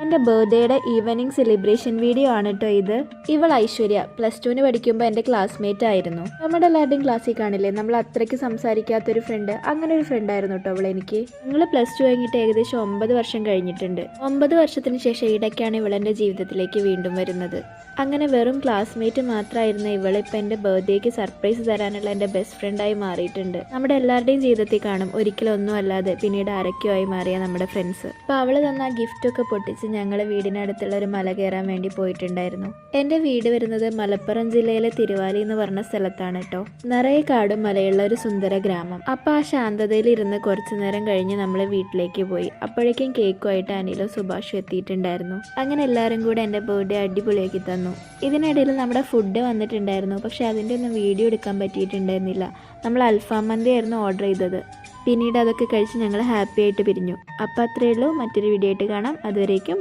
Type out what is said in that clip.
എൻ്റെ ബർത്ത്ഡേയുടെ evening celebration video ആണ് കേട്ടോ ഇത്. ഇവൾ ഐശ്വര്യ +2 പഠിക്കുമ്പോൾ എൻ്റെ ക്ലാസ്മേറ്റ് ആയിരുന്നു. നമ്മുടെ എല്ലാവരുടെയും ക്ലാസ്സിൽ കാണില്ലേ നമ്മൾ അത്രയ്ക്ക് സംസാരിക്കാത്തൊരു ഫ്രണ്ട്, അങ്ങനെ ഒരു ഫ്രണ്ട് ആയിരുന്നു കേട്ടോ അവൾ എനിക്ക്. ഞങ്ങൾ +2 കഴിഞ്ഞിട്ട് ഏകദേശം 9 വർഷം കഴിഞ്ഞിട്ടുണ്ട്. 9 വർഷത്തിന് ശേഷം ഇടയ്ക്കാണ് ഇവളെൻ്റെ ജീവിതത്തിലേക്ക് വീണ്ടും വരുന്നത്. അങ്ങനെ വെറും ക്ലാസ്മേറ്റ് മാത്രമായിരുന്ന ഇവളിപ്പോൾ എൻ്റെ ബർത്ത്ഡേക്ക് സർപ്രൈസ് തരാനുള്ള എൻ്റെ ബെസ്റ്റ് ഫ്രണ്ടായി മാറിയിട്ടുണ്ട്. നമ്മുടെ എല്ലാവരുടെയും ജീവിതത്തിൽ കാണും ഒരിക്കലൊന്നും അല്ലാതെ പിന്നീട് ആരൊക്കെയോ ആയി മാറിയ നമ്മുടെ ഫ്രണ്ട്സ്. അപ്പോൾ അവൾ തന്ന ആ ഗിഫ്റ്റൊക്കെ പൊട്ടിച്ച് ഞങ്ങൾ വീടിനടുത്തുള്ള ഒരു മല കയറാൻ വേണ്ടി പോയിട്ടുണ്ടായിരുന്നു. എൻ്റെ വീട് വരുന്നത് മലപ്പുറം ജില്ലയിലെ തിരുവാലി എന്ന് പറഞ്ഞ സ്ഥലത്താണ് കേട്ടോ. നിറയെ കാടും മലയുള്ള ഒരു സുന്ദര ഗ്രാമം. അപ്പോൾ ആ ശാന്തതയിൽ ഇരുന്ന് കുറച്ചു നേരം കഴിഞ്ഞ് നമ്മൾ വീട്ടിലേക്ക് പോയി. അപ്പോഴേക്കും കേക്കുമായിട്ട് അനിലും സുഭാഷും എത്തിയിട്ടുണ്ടായിരുന്നു. അങ്ങനെ എല്ലാവരും കൂടെ എൻ്റെ ബർത്ത്ഡേ അടിപൊളിയാക്കി തന്നു. ഇതിനിടയിൽ നമ്മുടെ ഫുഡ് വന്നിട്ടുണ്ടായിരുന്നു. പക്ഷെ അതിൻ്റെ ഒന്നും വീഡിയോ എടുക്കാൻ പറ്റിയിട്ടുണ്ടായിരുന്നില്ല. നമ്മൾ അൽഫാം മന്തി ആയിരുന്നു ഓർഡർ ചെയ്തത്. പിന്നീട് അതൊക്കെ കഴിച്ച് ഞങ്ങൾ ഹാപ്പി ആയിട്ട് പിരിഞ്ഞു. അപ്പോൾ അത്രയേ ഉള്ളൂ. മറ്റൊരു വീഡിയോ ആയിട്ട് കാണാം. അതുവരേക്കും